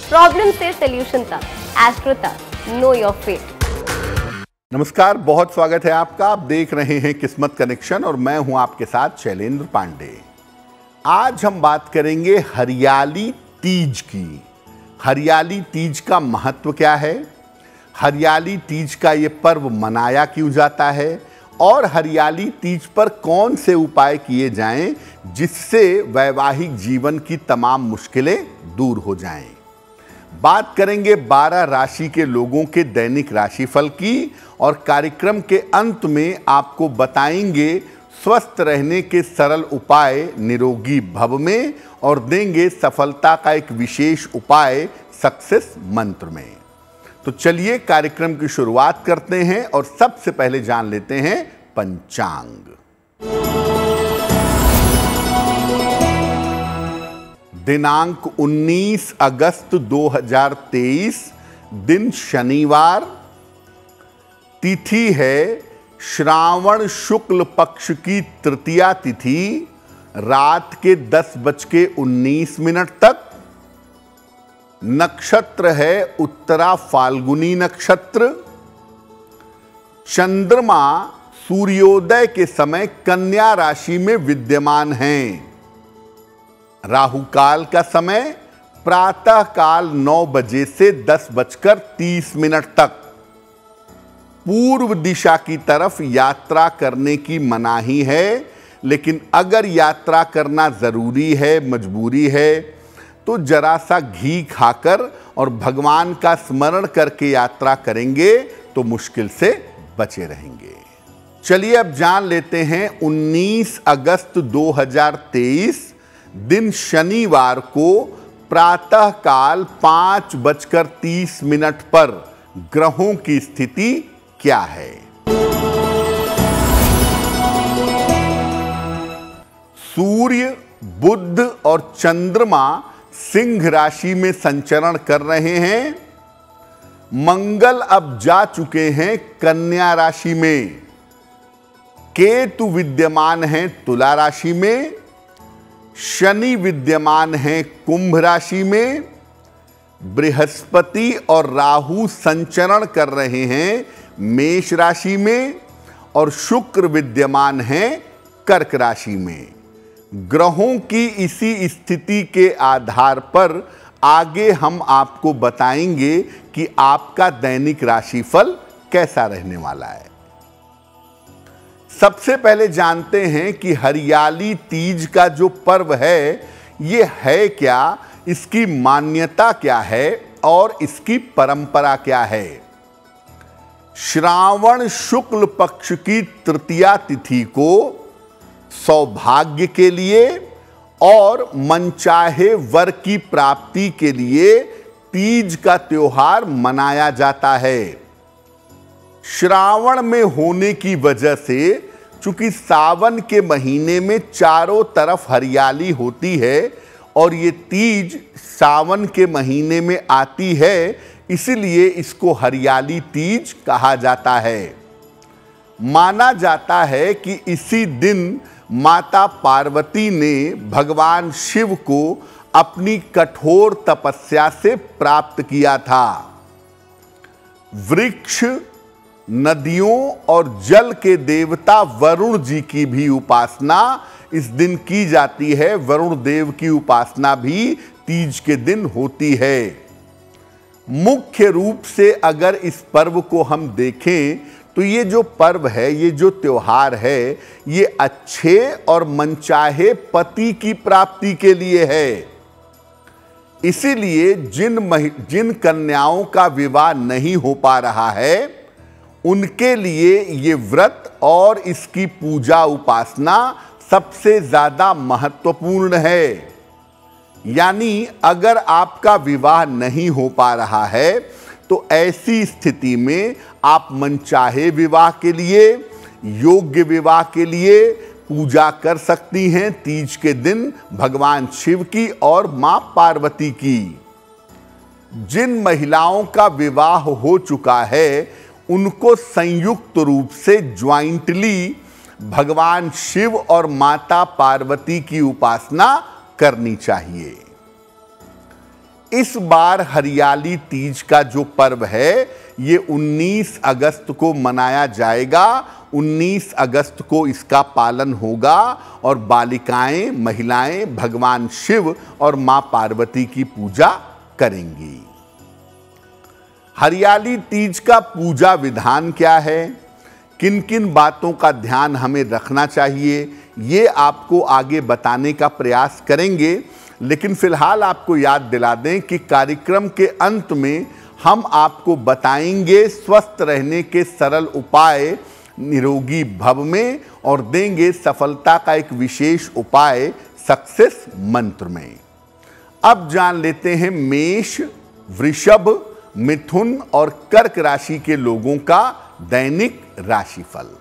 Problem से solution तक, astro तक, नो योर फेट। नमस्कार, बहुत स्वागत है आपका। आप देख रहे हैं किस्मत कनेक्शन और मैं हूं आपके साथ शैलेंद्र पांडे। आज हम बात करेंगे हरियाली तीज की। हरियाली तीज का महत्व क्या है, हरियाली तीज का ये पर्व मनाया क्यों जाता है और हरियाली तीज पर कौन से उपाय किए जाएं जिससे वैवाहिक जीवन की तमाम मुश्किलें दूर हो जाएं। बात करेंगे 12 राशि के लोगों के दैनिक राशिफल की और कार्यक्रम के अंत में आपको बताएंगे स्वस्थ रहने के सरल उपाय निरोगी भव में और देंगे सफलता का एक विशेष उपाय सक्सेस मंत्र में। तो चलिए कार्यक्रम की शुरुआत करते हैं और सबसे पहले जान लेते हैं पंचांग। दिनांक 19 अगस्त 2023, दिन शनिवार, तिथि है श्रावण शुक्ल पक्ष की तृतीया तिथि, रात के 10:19 तक। नक्षत्र है उत्तरा फाल्गुनी नक्षत्र। चंद्रमा सूर्योदय के समय कन्या राशि में विद्यमान हैं। राहु काल का समय प्रातः काल 9 बजे से 10:30 तक। पूर्व दिशा की तरफ यात्रा करने की मनाही है, लेकिन अगर यात्रा करना जरूरी है, मजबूरी है, तो जरा सा घी खाकर और भगवान का स्मरण करके यात्रा करेंगे तो मुश्किल से बचे रहेंगे। चलिए अब जान लेते हैं 19 अगस्त 2023, दिन शनिवार को प्रातः काल 5:30 पर ग्रहों की स्थिति क्या है। सूर्य, बुध और चंद्रमा सिंह राशि में संचरण कर रहे हैं। मंगल अब जा चुके हैं कन्या राशि में। केतु विद्यमान हैं तुला राशि में। शनि विद्यमान हैं कुंभ राशि में। बृहस्पति और राहु संचरण कर रहे हैं मेष राशि में और शुक्र विद्यमान हैं कर्क राशि में। ग्रहों की इसी स्थिति के आधार पर आगे हम आपको बताएंगे कि आपका दैनिक राशिफल कैसा रहने वाला है। सबसे पहले जानते हैं कि हरियाली तीज का जो पर्व है ये है क्या, इसकी मान्यता क्या है और इसकी परंपरा क्या है। श्रावण शुक्ल पक्ष की तृतीया तिथि को सौभाग्य के लिए और मनचाहे वर की प्राप्ति के लिए तीज का त्योहार मनाया जाता है। श्रावण में होने की वजह से चूंकि सावन के महीने में चारों तरफ हरियाली होती है और ये तीज सावन के महीने में आती है, इसलिए इसको हरियाली तीज कहा जाता है। माना जाता है कि इसी दिन माता पार्वती ने भगवान शिव को अपनी कठोर तपस्या से प्राप्त किया था। वृक्ष, नदियों और जल के देवता वरुण जी की भी उपासना इस दिन की जाती है। वरुण देव की उपासना भी तीज के दिन होती है। मुख्य रूप से अगर इस पर्व को हम देखें तो ये जो पर्व है, ये जो त्योहार है, ये अच्छे और मनचाहे पति की प्राप्ति के लिए है। इसीलिए जिन कन्याओं का विवाह नहीं हो पा रहा है उनके लिए ये व्रत और इसकी पूजा उपासना सबसे ज्यादा महत्वपूर्ण है। यानी अगर आपका विवाह नहीं हो पा रहा है तो ऐसी स्थिति में आप मनचाहे विवाह के लिए, योग्य विवाह के लिए पूजा कर सकती हैं तीज के दिन भगवान शिव की और मां पार्वती की। जिन महिलाओं का विवाह हो चुका है उनको संयुक्त रूप से ज्वाइंटली भगवान शिव और माता पार्वती की उपासना करनी चाहिए। इस बार हरियाली तीज का जो पर्व है ये 19 अगस्त को मनाया जाएगा। 19 अगस्त को इसका पालन होगा और बालिकाएं, महिलाएं भगवान शिव और मां पार्वती की पूजा करेंगी। हरियाली तीज का पूजा विधान क्या है, किन किन बातों का ध्यान हमें रखना चाहिए, ये आपको आगे बताने का प्रयास करेंगे। लेकिन फिलहाल आपको याद दिला दें कि कार्यक्रम के अंत में हम आपको बताएंगे स्वस्थ रहने के सरल उपाय निरोगी भव में और देंगे सफलता का एक विशेष उपाय सक्सेस मंत्र में। अब जान लेते हैं मेष, वृषभ, मिथुन और कर्क राशि के लोगों का दैनिक राशिफल।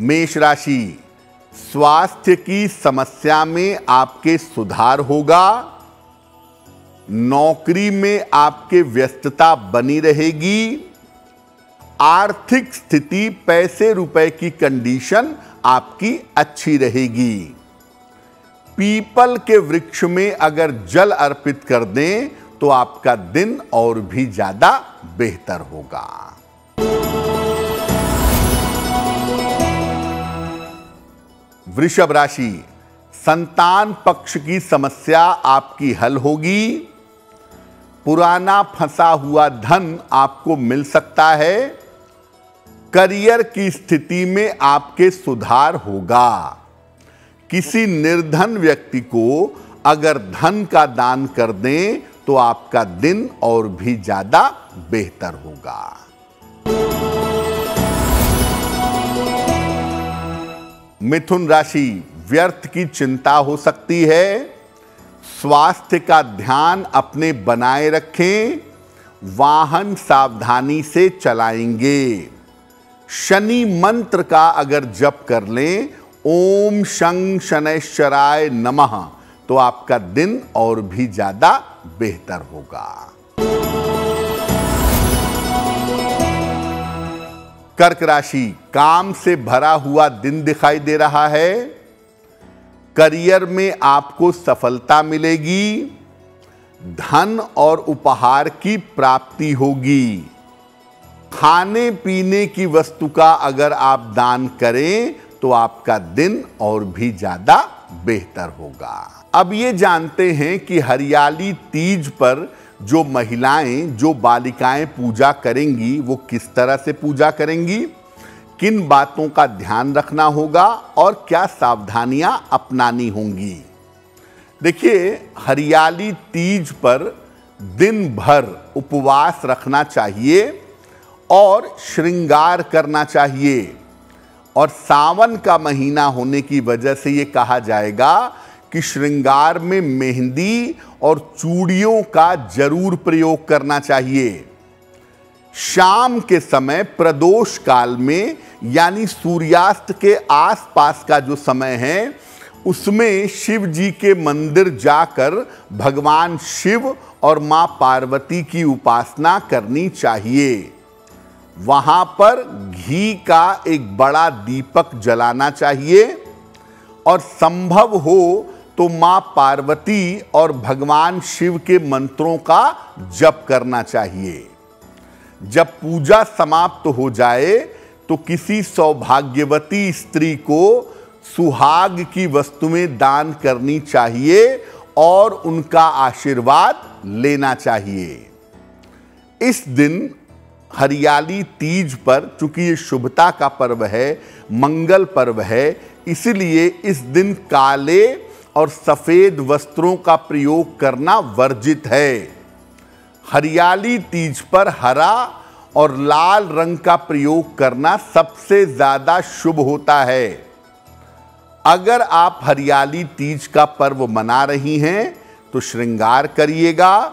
मेष राशि, स्वास्थ्य की समस्या में आपके सुधार होगा। नौकरी में आपके व्यस्तता बनी रहेगी। आर्थिक स्थिति, पैसे रुपए की कंडीशन आपकी अच्छी रहेगी। पीपल के वृक्ष में अगर जल अर्पित कर दें तो आपका दिन और भी ज्यादा बेहतर होगा। वृषभ राशि, संतान पक्ष की समस्या आपकी हल होगी। पुराना फंसा हुआ धन आपको मिल सकता है। करियर की स्थिति में आपके सुधार होगा। किसी निर्धन व्यक्ति को अगर धन का दान कर दें तो आपका दिन और भी ज्यादा बेहतर होगा। मिथुन राशि, व्यर्थ की चिंता हो सकती है। स्वास्थ्य का ध्यान अपने बनाए रखें। वाहन सावधानी से चलाएंगे। शनि मंत्र का अगर जप कर लें, ओम शं शनैश्चराय नमः, तो आपका दिन और भी ज्यादा बेहतर होगा। कर्क राशि, काम से भरा हुआ दिन दिखाई दे रहा है। करियर में आपको सफलता मिलेगी। धन और उपहार की प्राप्ति होगी। खाने पीने की वस्तु का अगर आप दान करें तो आपका दिन और भी ज्यादा बेहतर होगा। अब ये जानते हैं कि हरियाली तीज पर जो महिलाएं, जो बालिकाएं पूजा करेंगी वो किस तरह से पूजा करेंगी, किन बातों का ध्यान रखना होगा और क्या सावधानियां अपनानी होंगी। देखिए, हरियाली तीज पर दिन भर उपवास रखना चाहिए और श्रृंगार करना चाहिए। और सावन का महीना होने की वजह से ये कहा जाएगा कि श्रृंगार में मेहंदी और चूड़ियों का जरूर प्रयोग करना चाहिए। शाम के समय प्रदोष काल में यानी सूर्यास्त के आसपास का जो समय है उसमें शिव जी के मंदिर जाकर भगवान शिव और मां पार्वती की उपासना करनी चाहिए। वहां पर घी का एक बड़ा दीपक जलाना चाहिए और संभव हो तो मां पार्वती और भगवान शिव के मंत्रों का जप करना चाहिए। जब पूजा समाप्त हो जाए तो किसी सौभाग्यवती स्त्री को सुहाग की वस्तुएं दान करनी चाहिए और उनका आशीर्वाद लेना चाहिए। इस दिन हरियाली तीज पर, चूंकि ये शुभता का पर्व है, मंगल पर्व है, इसलिए इस दिन काले और सफेद वस्त्रों का प्रयोग करना वर्जित है। हरियाली तीज पर हरा और लाल रंग का प्रयोग करना सबसे ज्यादा शुभ होता है। अगर आप हरियाली तीज का पर्व मना रही हैं तो श्रृंगार करिएगा,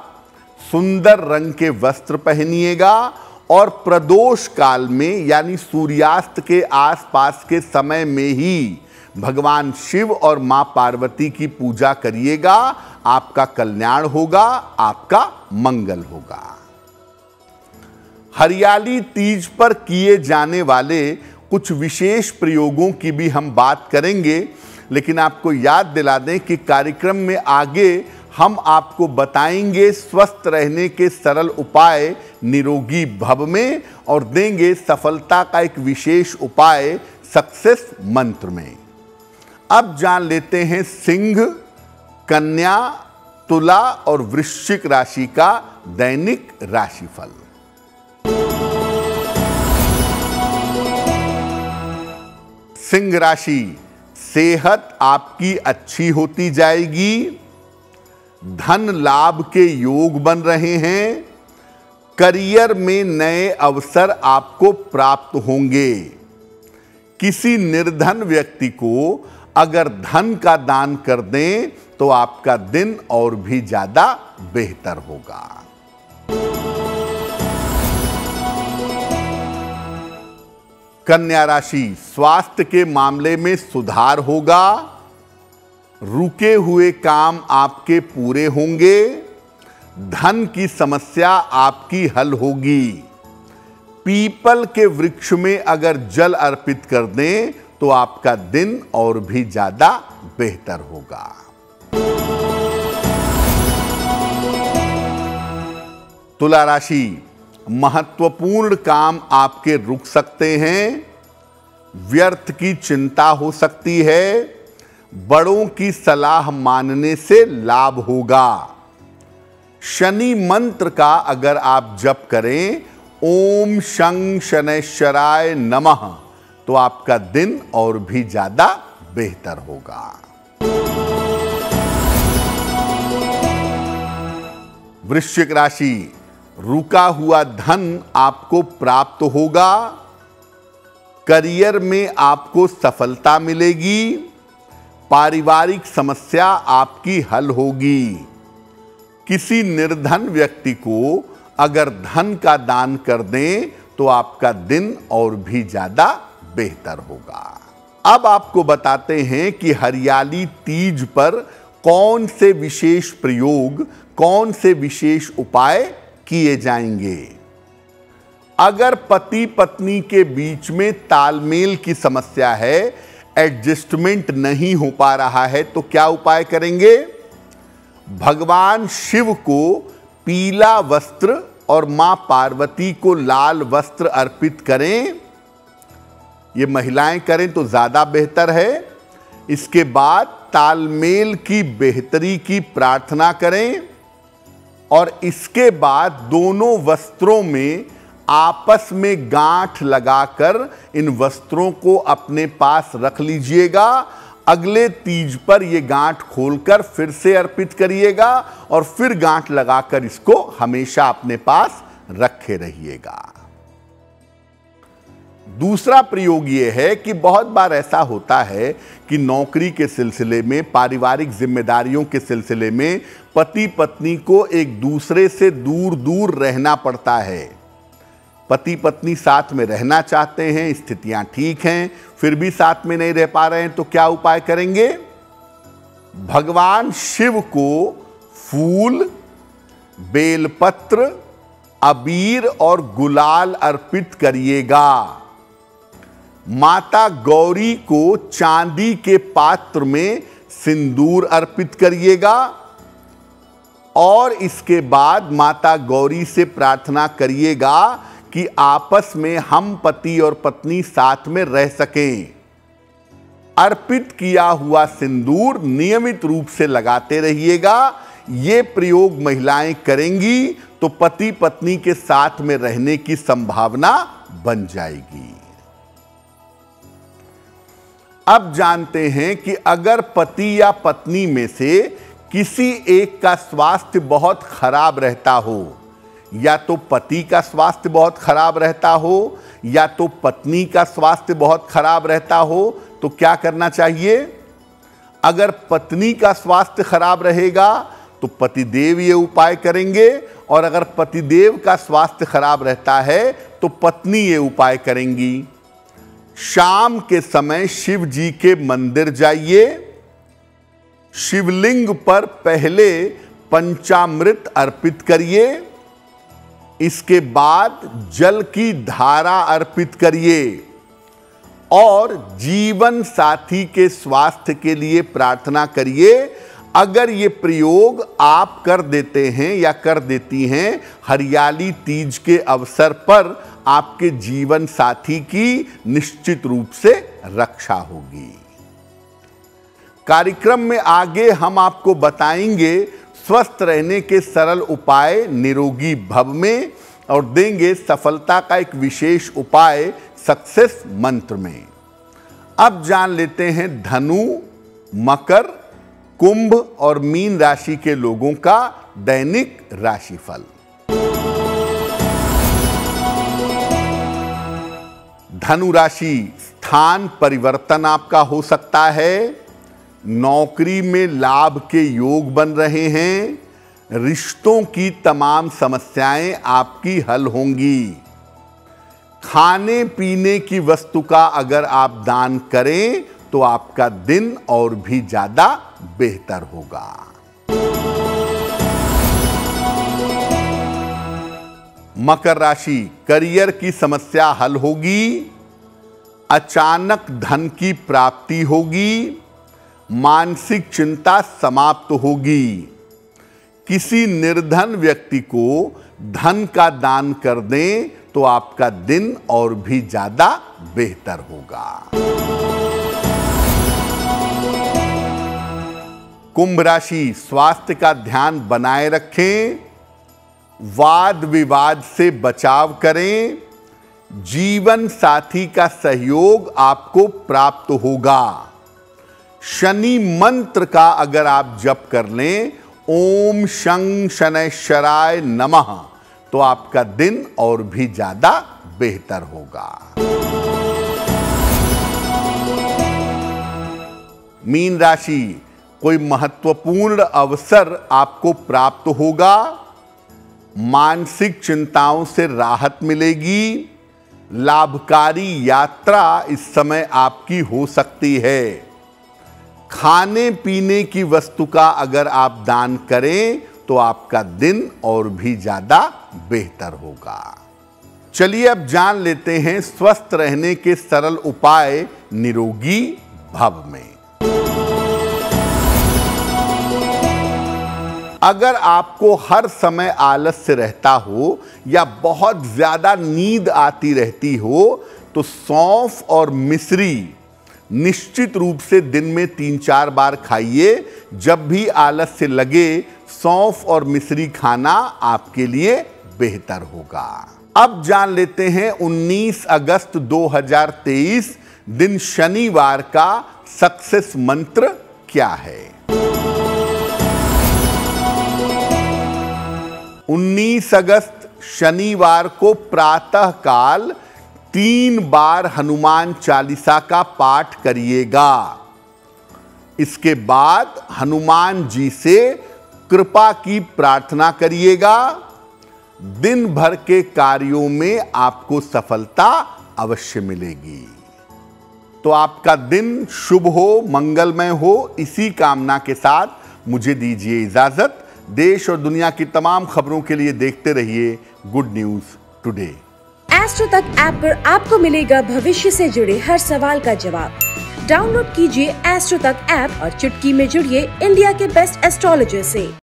सुंदर रंग के वस्त्र पहनिएगा और प्रदोष काल में यानी सूर्यास्त के आसपास के समय में ही भगवान शिव और मां पार्वती की पूजा करिएगा। आपका कल्याण होगा, आपका मंगल होगा। हरियाली तीज पर किए जाने वाले कुछ विशेष प्रयोगों की भी हम बात करेंगे, लेकिन आपको याद दिला दें कि कार्यक्रम में आगे हम आपको बताएंगे स्वस्थ रहने के सरल उपाय निरोगी भव में, और देंगे सफलता का एक विशेष उपाय सक्सेस मंत्र में। अब जान लेते हैं सिंह, कन्या, तुला और वृश्चिक राशि का दैनिक राशिफल। सिंह राशि, सेहत आपकी अच्छी होती जाएगी, धन लाभ के योग बन रहे हैं, करियर में नए अवसर आपको प्राप्त होंगे। किसी निर्धन व्यक्ति को अगर धन का दान कर दें तो आपका दिन और भी ज्यादा बेहतर होगा। कन्या राशि, स्वास्थ्य के मामले में सुधार होगा, रुके हुए काम आपके पूरे होंगे, धन की समस्या आपकी हल होगी। पीपल के वृक्ष में अगर जल अर्पित कर दें तो आपका दिन और भी ज्यादा बेहतर होगा। तुला राशि, महत्वपूर्ण काम आपके रुक सकते हैं, व्यर्थ की चिंता हो सकती है, बड़ों की सलाह मानने से लाभ होगा। शनि मंत्र का अगर आप जप करें ओम शं शनैश्चराय नमः तो आपका दिन और भी ज्यादा बेहतर होगा। वृश्चिक राशि, रुका हुआ धन आपको प्राप्त होगा, करियर में आपको सफलता मिलेगी, पारिवारिक समस्या आपकी हल होगी। किसी निर्धन व्यक्ति को अगर धन का दान कर दें तो आपका दिन और भी ज्यादा बेहतर होगा। अब आपको बताते हैं कि हरियाली तीज पर कौन से विशेष प्रयोग, कौन से विशेष उपाय किए जाएंगे। अगर पति पत्नी के बीच में तालमेल की समस्या है, एडजस्टमेंट नहीं हो पा रहा है, तो क्या उपाय करेंगे? भगवान शिव को पीला वस्त्र और मां पार्वती को लाल वस्त्र अर्पित करें। ये महिलाएं करें तो ज्यादा बेहतर है। इसके बाद तालमेल की बेहतरी की प्रार्थना करें और इसके बाद दोनों वस्त्रों में आपस में गांठ लगाकर इन वस्त्रों को अपने पास रख लीजिएगा। अगले तीज पर यह गांठ खोलकर फिर से अर्पित करिएगा और फिर गांठ लगाकर इसको हमेशा अपने पास रखे रहिएगा। दूसरा प्रयोग यह है कि बहुत बार ऐसा होता है कि नौकरी के सिलसिले में, पारिवारिक जिम्मेदारियों के सिलसिले में पति पत्नी को एक दूसरे से दूर दूर रहना पड़ता है। पति पत्नी साथ में रहना चाहते हैं, स्थितियां ठीक हैं, फिर भी साथ में नहीं रह पा रहे हैं, तो क्या उपाय करेंगे? भगवान शिव को फूल, बेलपत्र, अबीर और गुलाल अर्पित करिएगा। माता गौरी को चांदी के पात्र में सिंदूर अर्पित करिएगा और इसके बाद माता गौरी से प्रार्थना करिएगा कि आपस में हम पति और पत्नी साथ में रह सकें। अर्पित किया हुआ सिंदूर नियमित रूप से लगाते रहिएगा। ये प्रयोग महिलाएं करेंगी तो पति पत्नी के साथ में रहने की संभावना बन जाएगी। अब जानते हैं कि अगर पति या पत्नी में से किसी एक का स्वास्थ्य बहुत खराब रहता हो, या तो पति का स्वास्थ्य बहुत खराब रहता हो या तो पत्नी का स्वास्थ्य बहुत खराब रहता हो, तो क्या करना चाहिए? अगर पत्नी का स्वास्थ्य खराब रहेगा तो पतिदेव ये उपाय करेंगे और अगर पतिदेव का स्वास्थ्य खराब रहता है तो पत्नी ये उपाय करेंगी। शाम के समय शिव जी के मंदिर जाइए, शिवलिंग पर पहले पंचामृत अर्पित करिए, इसके बाद जल की धारा अर्पित करिए और जीवन साथी के स्वास्थ्य के लिए प्रार्थना करिए। अगर ये प्रयोग आप कर देते हैं या कर देती हैं, हरियाली तीज के अवसर पर आपके जीवन साथी की निश्चित रूप से रक्षा होगी। कार्यक्रम में आगे हम आपको बताएंगे स्वस्थ रहने के सरल उपाय निरोगी भव में, और देंगे सफलता का एक विशेष उपाय सक्सेस मंत्र में। अब जान लेते हैं धनु, मकर, कुंभ और मीन राशि के लोगों का दैनिक राशिफल। धनु राशि, स्थान परिवर्तन आपका हो सकता है। नौकरी में लाभ के योग बन रहे हैं। रिश्तों की तमाम समस्याएं आपकी हल होंगी। खाने पीने की वस्तु का अगर आप दान करें तो आपका दिन और भी ज्यादा बेहतर होगा। मकर राशि, करियर की समस्या हल होगी। अचानक धन की प्राप्ति होगी। मानसिक चिंता समाप्त होगी। किसी निर्धन व्यक्ति को धन का दान कर दें तो आपका दिन और भी ज्यादा बेहतर होगा। कुंभ राशि, स्वास्थ्य का ध्यान बनाए रखें। वाद विवाद से बचाव करें। जीवन साथी का सहयोग आपको प्राप्त होगा। शनि मंत्र का अगर आप जप कर लें, ओम शं शनैश्चराय नमः, तो आपका दिन और भी ज्यादा बेहतर होगा। मीन राशि, कोई महत्वपूर्ण अवसर आपको प्राप्त होगा। मानसिक चिंताओं से राहत मिलेगी। लाभकारी यात्रा इस समय आपकी हो सकती है। खाने पीने की वस्तु का अगर आप दान करें तो आपका दिन और भी ज्यादा बेहतर होगा। चलिए अब जान लेते हैं स्वस्थ रहने के सरल उपाय निरोगी भव में। अगर आपको हर समय आलस्य रहता हो या बहुत ज्यादा नींद आती रहती हो तो सौंफ और मिश्री निश्चित रूप से दिन में 3-4 बार खाइए। जब भी आलस्य लगे सौंफ और मिश्री खाना आपके लिए बेहतर होगा। अब जान लेते हैं 19 अगस्त 2023 दिन शनिवार का सक्सेस मंत्र क्या है। 19 अगस्त शनिवार को प्रातः काल 3 बार हनुमान चालीसा का पाठ करिएगा। इसके बाद हनुमान जी से कृपा की प्रार्थना करिएगा। दिन भर के कार्यों में आपको सफलता अवश्य मिलेगी। तो आपका दिन शुभ हो, मंगलमय हो, इसी कामना के साथ मुझे दीजिए इजाजत। देश और दुनिया की तमाम खबरों के लिए देखते रहिए गुड न्यूज टुडे। एस्ट्रो तक ऐप पर आपको मिलेगा भविष्य से जुड़े हर सवाल का जवाब। डाउनलोड कीजिए एस्ट्रो तक ऐप और चुटकी में जुड़िए इंडिया के बेस्ट एस्ट्रोलॉजर से।